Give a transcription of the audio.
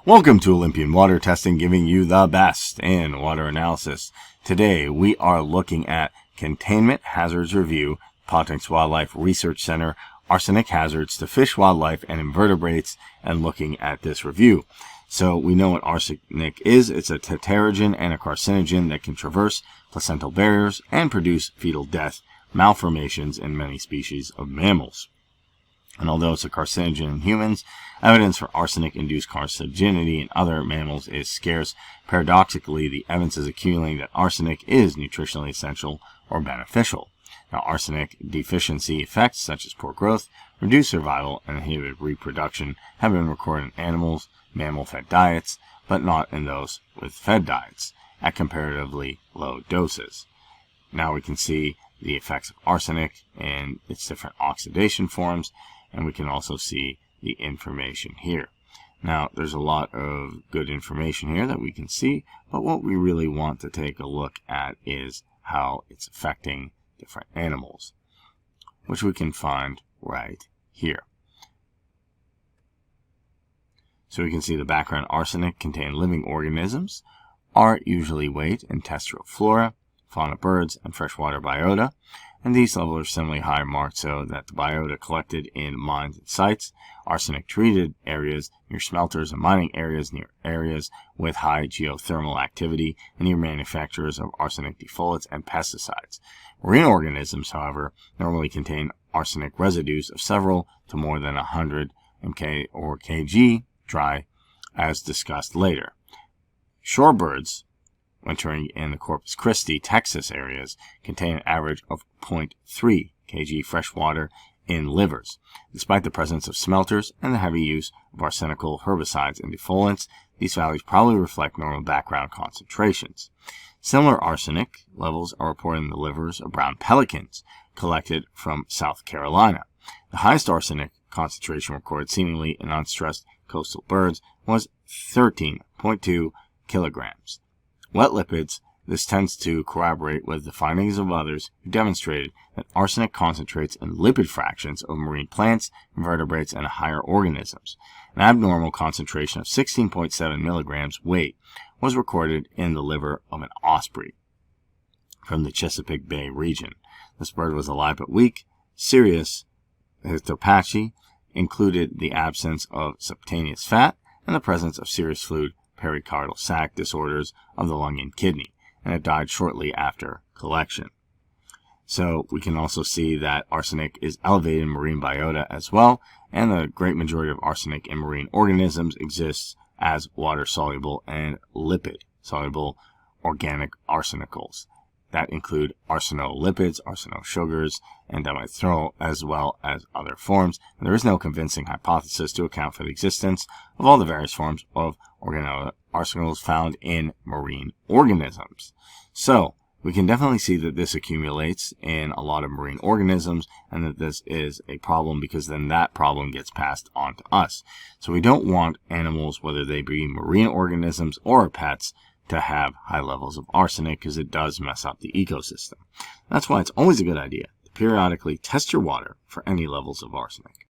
Welcome to Olympian Water Testing, giving you the best in water analysis. Today we are looking at Containment Hazards Review, Pottinc's Wildlife Research Center, Arsenic Hazards to Fish, Wildlife, and Invertebrates, and looking at this review. So we know what arsenic is. It's a tetragen and a carcinogen that can traverse placental barriers and produce fetal death, malformations in many species of mammals. And although it's a carcinogen in humans, evidence for arsenic-induced carcinogenity in other mammals is scarce. Paradoxically, the evidence is accumulating that arsenic is nutritionally essential or beneficial. Now, arsenic deficiency effects such as poor growth, reduced survival, and inhibited reproduction have been recorded in animals, mammal-fed diets, but not in those with fed diets, at comparatively low doses. Now we can see the effects of arsenic and its different oxidation forms, and we can also see the information here. Now, there's a lot of good information here that we can see, but what we really want to take a look at is how it's affecting different animals, which we can find right here. So we can see the background arsenic contained living organisms are usually weight and terrestrial flora, fauna birds, and freshwater biota, and these levels are similarly high marked so that the biota collected in mines and sites, arsenic-treated areas near smelters and mining areas near areas with high geothermal activity, and near manufacturers of arsenic defolates and pesticides. Marine organisms, however, normally contain arsenic residues of several to more than 100 mK or kg dry, as discussed later. Shorebirds wintering in the Corpus Christi, Texas areas contain an average of 0.3 kg freshwater in livers. Despite the presence of smelters and the heavy use of arsenical herbicides and defoliants, these values probably reflect normal background concentrations. Similar arsenic levels are reported in the livers of brown pelicans collected from South Carolina. The highest arsenic concentration recorded seemingly in unstressed coastal birds was 13.2 kilograms. Wet lipids, this tends to corroborate with the findings of others who demonstrated that arsenic concentrates in lipid fractions of marine plants, invertebrates, and higher organisms. An abnormal concentration of 16.7 milligrams weight was recorded in the liver of an osprey from the Chesapeake Bay region. This bird was alive but weak. Serious histopathology included the absence of subcutaneous fat and the presence of serous fluid pericardial sac disorders of the lung and kidney, and it died shortly after collection. So we can also see that arsenic is elevated in marine biota as well, and the great majority of arsenic in marine organisms exists as water-soluble and lipid-soluble organic arsenicals that include arsenolipids, arsenosugars, and dimethyl, as well as other forms. And there is no convincing hypothesis to account for the existence of all the various forms of organoarsenals found in marine organisms. So we can definitely see that this accumulates in a lot of marine organisms, and that this is a problem because then that problem gets passed on to us. So we don't want animals, whether they be marine organisms or pets, to have high levels of arsenic because it does mess up the ecosystem. That's why it's always a good idea to periodically test your water for any levels of arsenic.